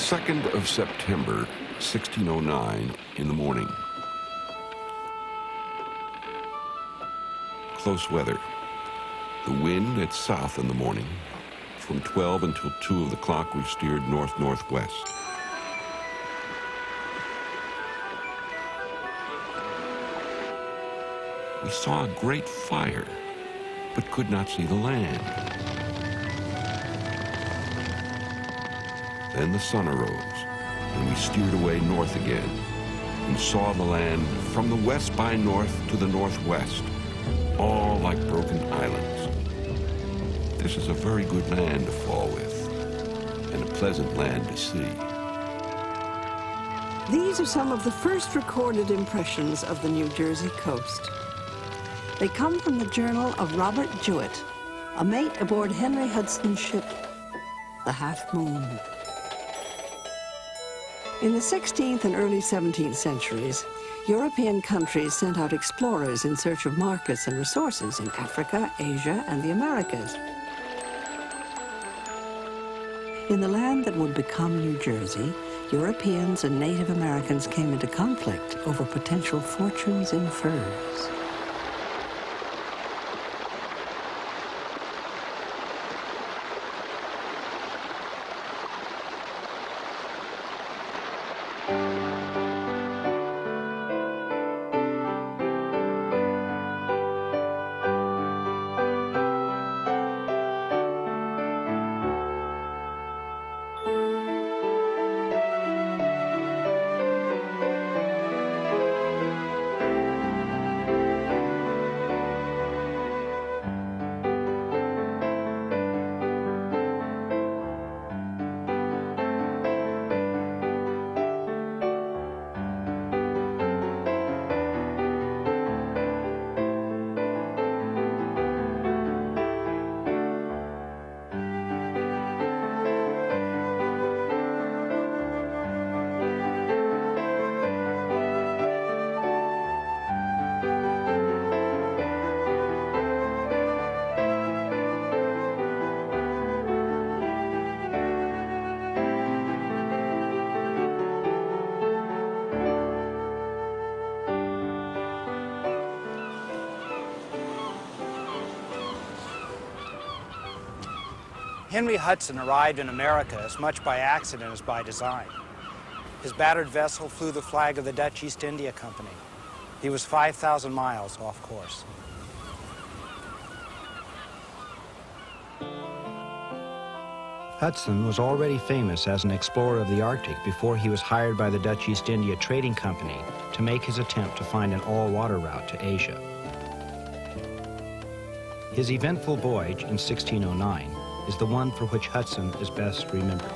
2nd of September, 1609, in the morning. Close weather. The wind at south in the morning. From 12 until 2 of the clock, we steered north-northwest. We saw a great fire, but could not see the land. Then the sun arose, and we steered away north again, and saw the land from the west by north to the northwest, all like broken islands. This is a very good land to fall with, and a pleasant land to see. These are some of the first recorded impressions of the New Jersey coast. They come from the journal of Robert Jewett, a mate aboard Henry Hudson's ship, the Half Moon. In the 16th and early 17th centuries, European countries sent out explorers in search of markets and resources in Africa, Asia, and the Americas. In the land that would become New Jersey, Europeans and Native Americans came into conflict over potential fortunes in furs. Henry Hudson arrived in America as much by accident as by design. His battered vessel flew the flag of the Dutch East India Company. He was 5,000 miles off course. Hudson was already famous as an explorer of the Arctic before he was hired by the Dutch East India Trading Company to make his attempt to find an all-water route to Asia. His eventful voyage in 1609 is the one for which Hudson is best remembered.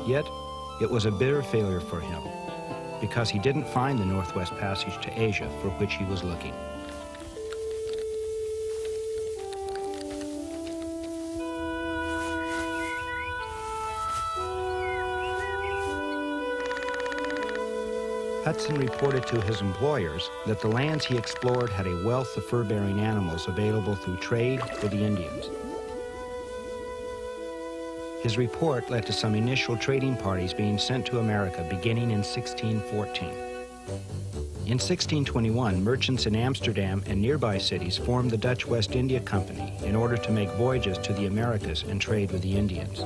Yet, it was a bitter failure for him because he didn't find the Northwest Passage to Asia for which he was looking. Hudson reported to his employers that the lands he explored had a wealth of fur-bearing animals available through trade with the Indians. His report led to some initial trading parties being sent to America beginning in 1614. In 1621, merchants in Amsterdam and nearby cities formed the Dutch West India Company in order to make voyages to the Americas and trade with the Indians.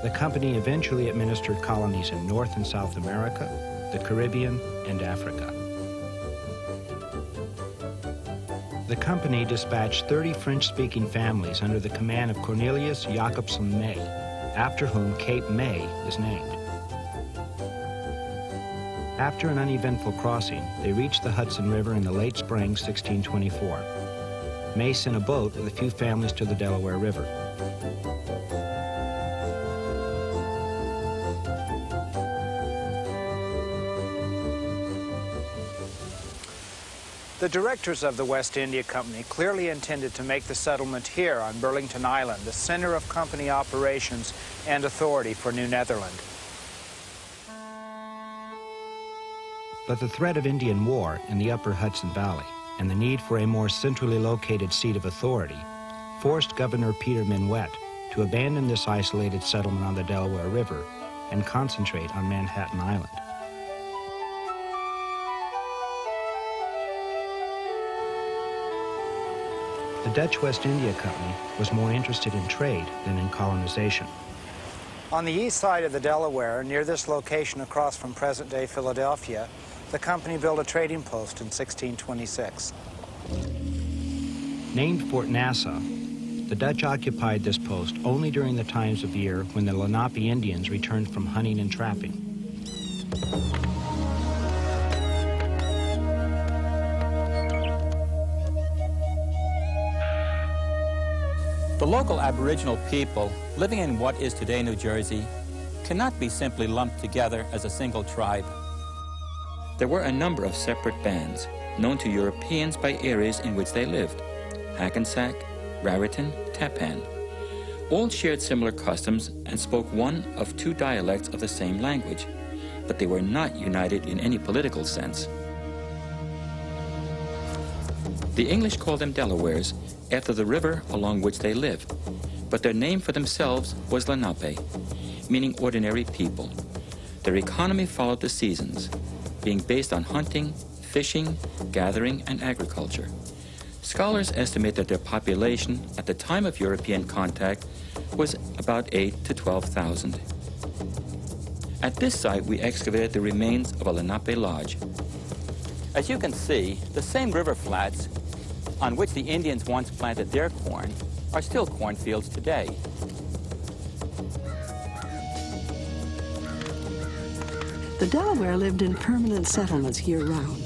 The company eventually administered colonies in North and South America, the Caribbean, and Africa. The company dispatched 30 French-speaking families under the command of Cornelius Jacobson May, after whom Cape May is named. After an uneventful crossing, they reached the Hudson River in the late spring 1624. May sent a boat with a few families to the Delaware River. The directors of the West India Company clearly intended to make the settlement here on Burlington Island the center of company operations and authority for New Netherland. But the threat of Indian war in the upper Hudson Valley and the need for a more centrally located seat of authority forced Governor Peter Minuit to abandon this isolated settlement on the Delaware River and concentrate on Manhattan Island. The Dutch West India Company was more interested in trade than in colonization. On the east side of the Delaware, near this location across from present-day Philadelphia, the company built a trading post in 1626. Named Fort Nassau, the Dutch occupied this post only during the times of year when the Lenape Indians returned from hunting and trapping. The local Aboriginal people living in what is today New Jersey cannot be simply lumped together as a single tribe. There were a number of separate bands, known to Europeans by areas in which they lived: Hackensack, Raritan, Tappan. All shared similar customs and spoke one of two dialects of the same language, but they were not united in any political sense. The English called them Delawares after the river along which they lived, but their name for themselves was Lenape, meaning ordinary people. Their economy followed the seasons, being based on hunting, fishing, gathering, and agriculture. Scholars estimate that their population at the time of European contact was about 8,000 to 12,000. At this site, we excavated the remains of a Lenape lodge. As you can see, the same river flats on which the Indians once planted their corn are still cornfields today. The Delaware lived in permanent settlements year-round.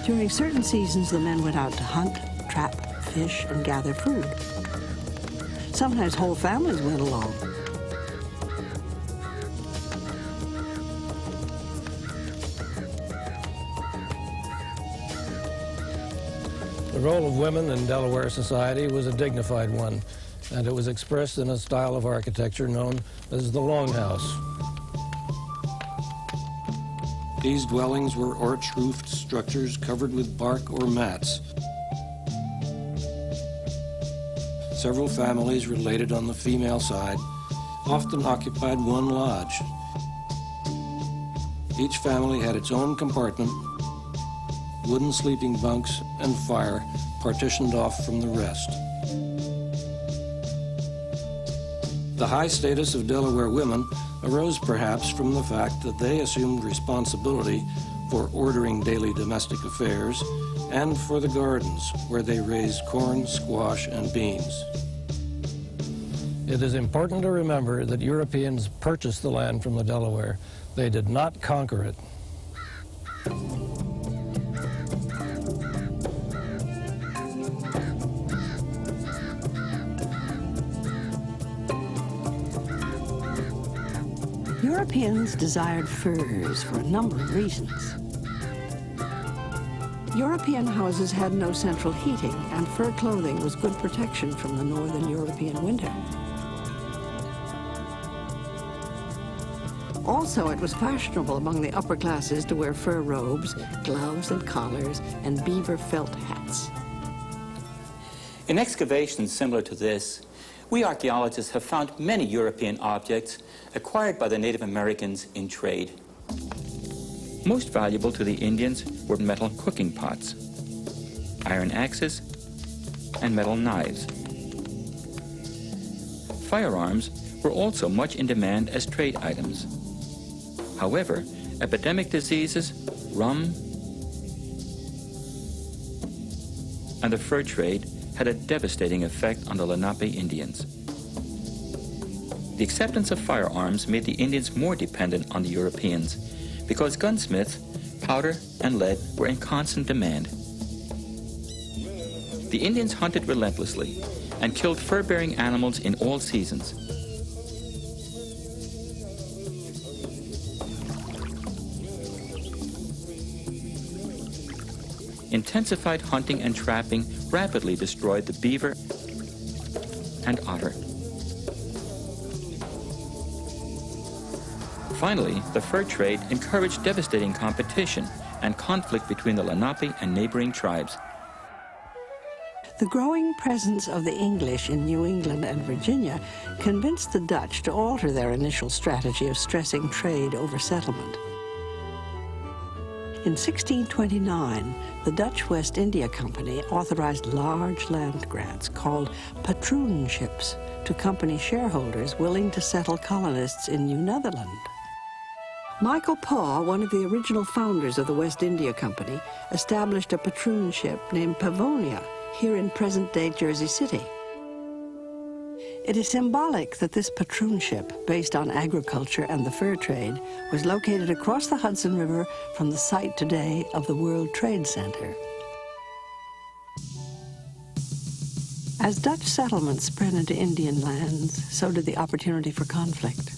During certain seasons, the men went out to hunt, trap, fish, and gather food. Sometimes whole families went along. The role of women in Delaware society was a dignified one, and it was expressed in a style of architecture known as the longhouse. These dwellings were arch-roofed structures covered with bark or mats. Several families related on the female side often occupied one lodge. Each family had its own compartment, wooden sleeping bunks, and fire partitioned off from the rest. The high status of Delaware women arose perhaps from the fact that they assumed responsibility for ordering daily domestic affairs and for the gardens where they raised corn, squash, and beans. It is important to remember that Europeans purchased the land from the Delaware. They did not conquer it. Europeans desired furs for a number of reasons. European houses had no central heating, and fur clothing was good protection from the northern European winter. Also, it was fashionable among the upper classes to wear fur robes, gloves and collars, and beaver felt hats. In excavations similar to this, we archaeologists have found many European objects acquired by the Native Americans in trade. Most valuable to the Indians were metal cooking pots, iron axes, and metal knives. Firearms were also much in demand as trade items. However, epidemic diseases, rum, and the fur trade had a devastating effect on the Lenape Indians. The acceptance of firearms made the Indians more dependent on the Europeans because gunsmiths, powder, and lead were in constant demand. The Indians hunted relentlessly and killed fur-bearing animals in all seasons. Intensified hunting and trapping rapidly destroyed the beaver and otter. Finally, the fur trade encouraged devastating competition and conflict between the Lenape and neighboring tribes. The growing presence of the English in New England and Virginia convinced the Dutch to alter their initial strategy of stressing trade over settlement. In 1629, the Dutch West India Company authorized large land grants called patroonships to company shareholders willing to settle colonists in New Netherland. Michael Paw, one of the original founders of the West India Company, established a patroonship named Pavonia here in present-day Jersey City. It is symbolic that this patroonship, based on agriculture and the fur trade, was located across the Hudson River from the site today of the World Trade Center. As Dutch settlements spread into Indian lands, so did the opportunity for conflict.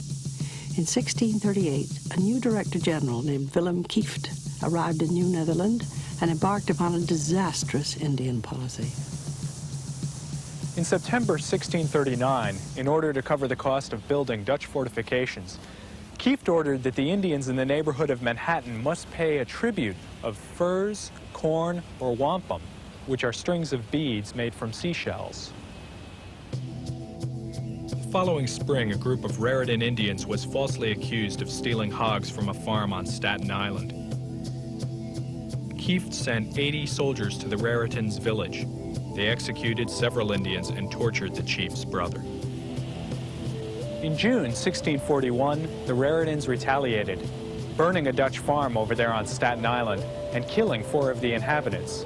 In 1638, a new Director General named Willem Kieft arrived in New Netherland and embarked upon a disastrous Indian policy. In September 1639, in order to cover the cost of building Dutch fortifications, Kieft ordered that the Indians in the neighborhood of Manhattan must pay a tribute of furs, corn, or wampum, which are strings of beads made from seashells. The following spring, a group of Raritan Indians was falsely accused of stealing hogs from a farm on Staten Island. Kieft sent 80 soldiers to the Raritans' village. They executed several Indians and tortured the chief's brother. In June 1641, the Raritans retaliated, burning a Dutch farm over there on Staten Island and killing 4 of the inhabitants.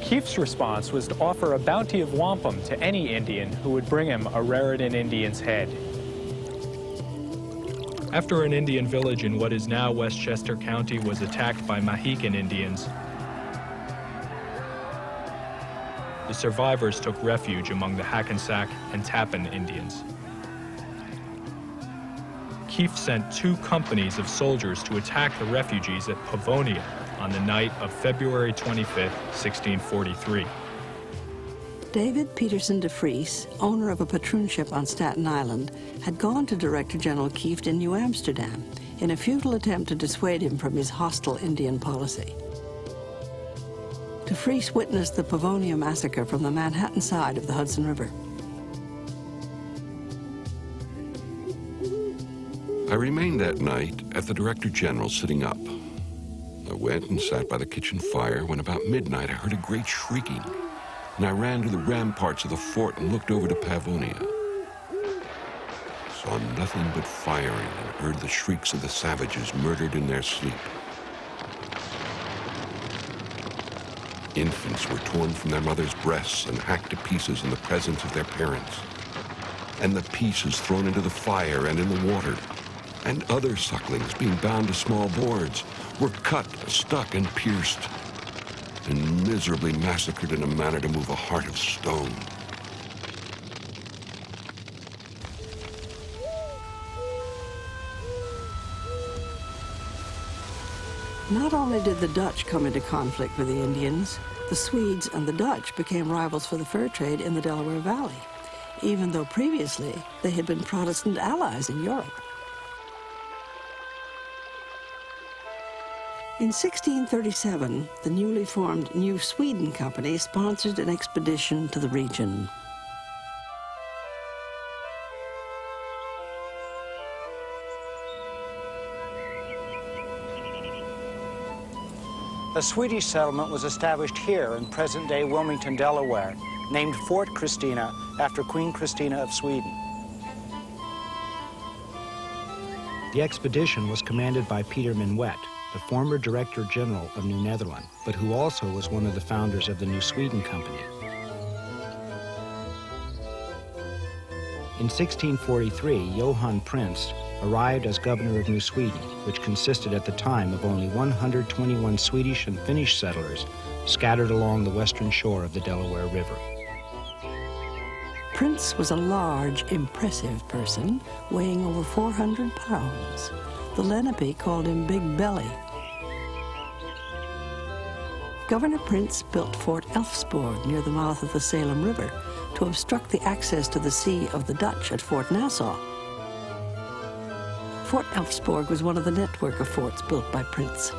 Kieft's response was to offer a bounty of wampum to any Indian who would bring him a Raritan Indian's head. After an Indian village in what is now Westchester County was attacked by Mohican Indians, the survivors took refuge among the Hackensack and Tappan Indians. Kieft sent 2 companies of soldiers to attack the refugees at Pavonia on the night of February 25, 1643. David Peterson de Vries, owner of a patroonship on Staten Island, had gone to Director General Kieft in New Amsterdam in a futile attempt to dissuade him from his hostile Indian policy. De Vries witnessed the Pavonia Massacre from the Manhattan side of the Hudson River. I remained that night at the Director General sitting up. I went and sat by the kitchen fire when about midnight I heard a great shrieking, and I ran to the ramparts of the fort and looked over to Pavonia. Saw nothing but firing and heard the shrieks of the savages murdered in their sleep. Infants were torn from their mothers' breasts and hacked to pieces in the presence of their parents, and the pieces thrown into the fire and in the water, and other sucklings being bound to small boards were cut, stuck, and pierced, and miserably massacred in a manner to move a heart of stone. Not only did the Dutch come into conflict with the Indians, the Swedes and the Dutch became rivals for the fur trade in the Delaware Valley, even though previously they had been Protestant allies in Europe. In 1637, the newly formed New Sweden Company sponsored an expedition to the region. A Swedish settlement was established here in present-day Wilmington, Delaware, named Fort Christina after Queen Christina of Sweden. The expedition was commanded by Peter Minuit, the former Director General of New Netherland, but who also was one of the founders of the New Sweden Company. In 1643, Johan Prince arrived as governor of New Sweden, which consisted at the time of only 121 Swedish and Finnish settlers scattered along the western shore of the Delaware River. Prince was a large, impressive person, weighing over 400 pounds. The Lenape called him Big Belly. Governor Prince built Fort Elfsborg near the mouth of the Salem River to obstruct the access to the sea of the Dutch at Fort Nassau. Fort Elfsborg was one of the network of forts built by Prince.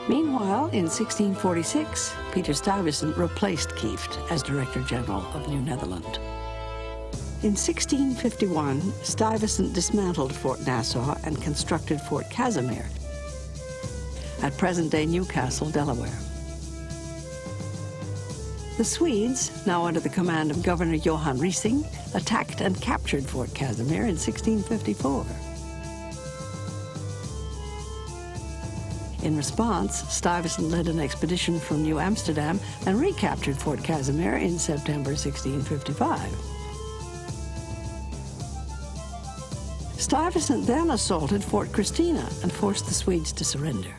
Meanwhile, in 1646, Peter Stuyvesant replaced Kieft as Director General of New Netherland. In 1651, Stuyvesant dismantled Fort Nassau and constructed Fort Casimir at present-day Newcastle, Delaware. The Swedes, now under the command of Governor Johan Riesing, attacked and captured Fort Casimir in 1654. In response, Stuyvesant led an expedition from New Amsterdam and recaptured Fort Casimir in September 1655. Stuyvesant then assaulted Fort Christina and forced the Swedes to surrender.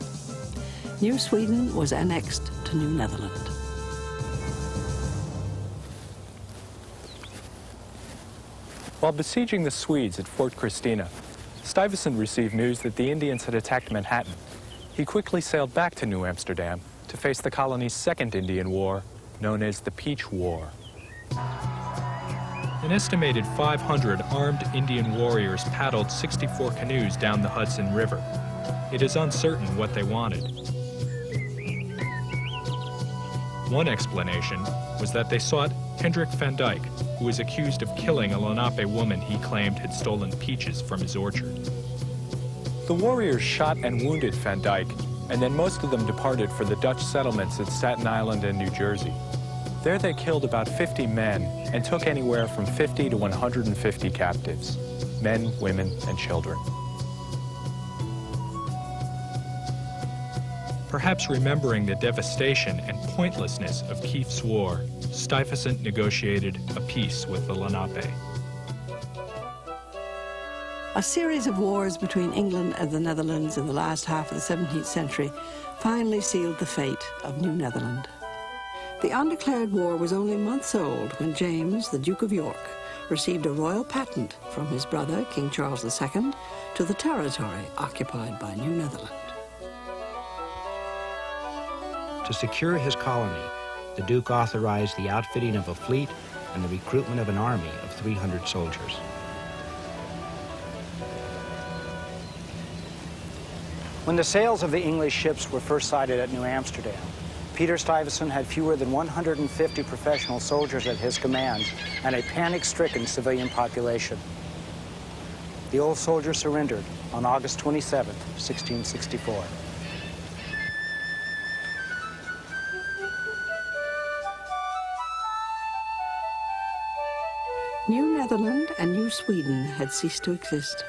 New Sweden was annexed to New Netherland. While besieging the Swedes at Fort Christina, Stuyvesant received news that the Indians had attacked Manhattan. He quickly sailed back to New Amsterdam to face the colony's second Indian War, known as the Peach War. An estimated 500 armed Indian warriors paddled 64 canoes down the Hudson River. It is uncertain what they wanted. One explanation was that they sought Hendrik van Dyke, who was accused of killing a Lenape woman he claimed had stolen peaches from his orchard. The warriors shot and wounded Van Dyke, and then most of them departed for the Dutch settlements at Staten Island and New Jersey. There they killed about 50 men and took anywhere from 50 to 150 captives, men, women, and children. Perhaps remembering the devastation and pointlessness of Kieft's war, Stuyvesant negotiated a peace with the Lenape. A series of wars between England and the Netherlands in the last half of the 17th century finally sealed the fate of New Netherland. The undeclared war was only months old when James, the Duke of York, received a royal patent from his brother, King Charles II, to the territory occupied by New Netherland. To secure his colony, the Duke authorized the outfitting of a fleet and the recruitment of an army of 300 soldiers. When the sails of the English ships were first sighted at New Amsterdam, Peter Stuyvesant had fewer than 150 professional soldiers at his command and a panic-stricken civilian population. The old soldier surrendered on August 27, 1664. New Netherland and New Sweden had ceased to exist,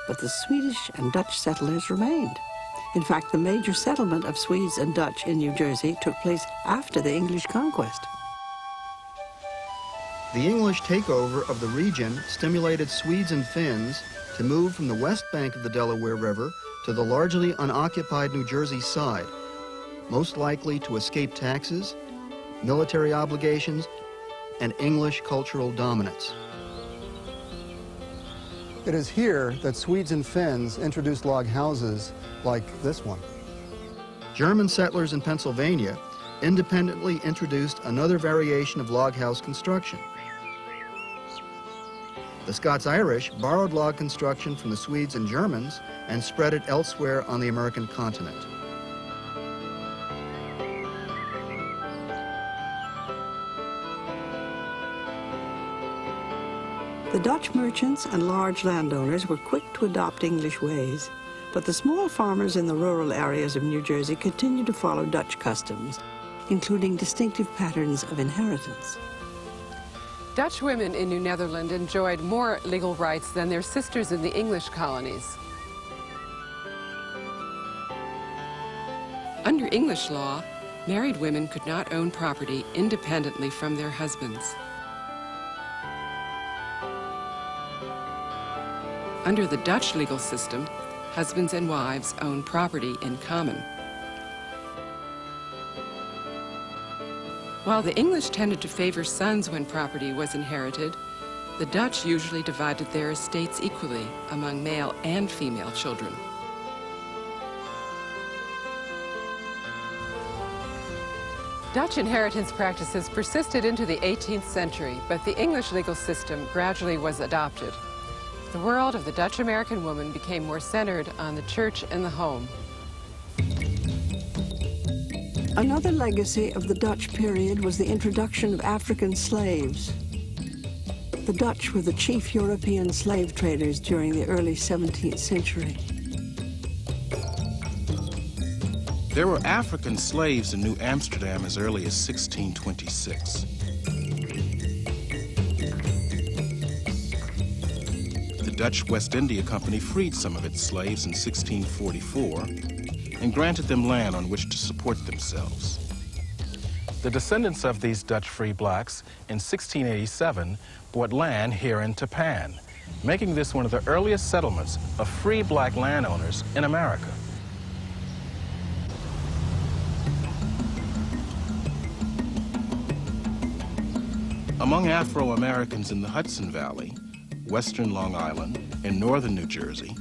but the Swedish and Dutch settlers remained. In fact, the major settlement of Swedes and Dutch in New Jersey took place after the English conquest. The English takeover of the region stimulated Swedes and Finns to move from the west bank of the Delaware River to the largely unoccupied New Jersey side, most likely to escape taxes, military obligations, and English cultural dominance. It is here that Swedes and Finns introduced log houses like this one. German settlers in Pennsylvania independently introduced another variation of log house construction. The Scots-Irish borrowed log construction from the Swedes and Germans and spread it elsewhere on the American continent. The Dutch merchants and large landowners were quick to adopt English ways, but the small farmers in the rural areas of New Jersey continued to follow Dutch customs, including distinctive patterns of inheritance. Dutch women in New Netherland enjoyed more legal rights than their sisters in the English colonies. Under English law, married women could not own property independently from their husbands. Under the Dutch legal system, husbands and wives own property in common. While the English tended to favor sons when property was inherited, the Dutch usually divided their estates equally among male and female children. Dutch inheritance practices persisted into the 18th century, but the English legal system gradually was adopted. The world of the Dutch-American woman became more centered on the church and the home. Another legacy of the Dutch period was the introduction of African slaves. The Dutch were the chief European slave traders during the early 17th century. There were African slaves in New Amsterdam as early as 1626. The Dutch West India Company freed some of its slaves in 1644 and granted them land on which to support themselves. The descendants of these Dutch free blacks in 1687 bought land here in Japan, making this one of the earliest settlements of free black landowners in America. Among Afro-Americans in the Hudson Valley, western Long Island, and northern New Jersey,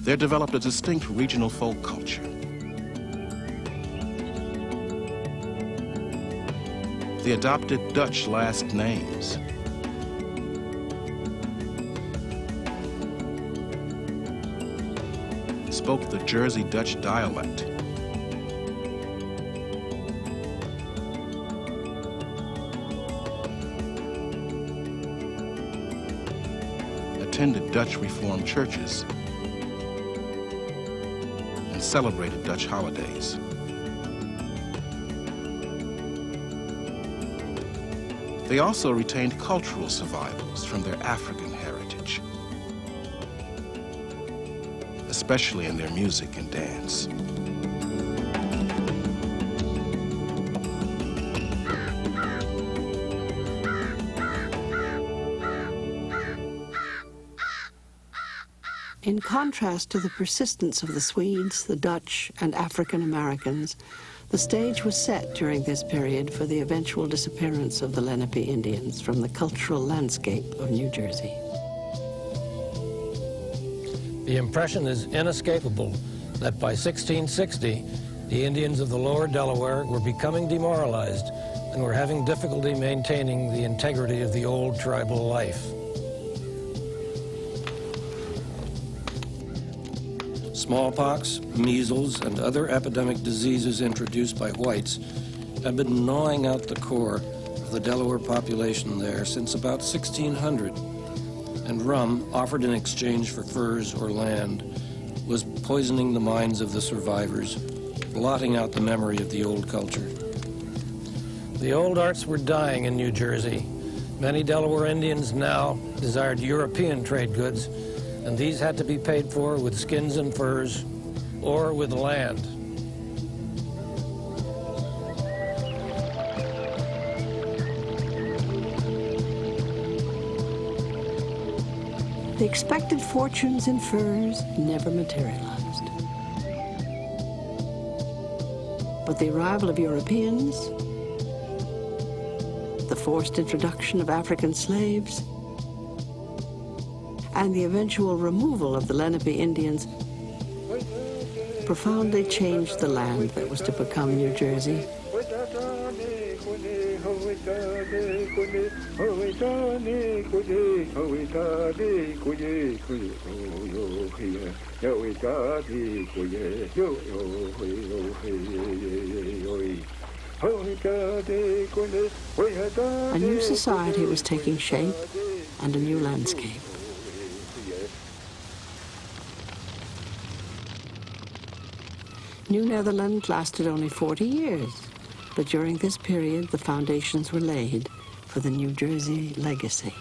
there developed a distinct regional folk culture. They adopted Dutch last names. Spoke the Jersey Dutch dialect. Attended Dutch Reformed churches and celebrated Dutch holidays. They also retained cultural survivals from their African heritage, especially in their music and dance. In contrast to the persistence of the Swedes, the Dutch, and African Americans, the stage was set during this period for the eventual disappearance of the Lenape Indians from the cultural landscape of New Jersey. The impression is inescapable that by 1660, the Indians of the lower Delaware were becoming demoralized and were having difficulty maintaining the integrity of the old tribal life. Smallpox, measles, and other epidemic diseases introduced by whites have been gnawing out the core of the Delaware population there since about 1600, and rum, offered in exchange for furs or land, was poisoning the minds of the survivors, blotting out the memory of the old culture. The old arts were dying in New Jersey. Many Delaware Indians now desired European trade goods, and these had to be paid for with skins and furs or with land. The expected fortunes in furs never materialized. But the arrival of Europeans, the forced introduction of African slaves, and the eventual removal of the Lenape Indians profoundly changed the land that was to become New Jersey. A new society was taking shape and a new landscape. New Netherland lasted only 40 years, but during this period the foundations were laid for the New Jersey legacy.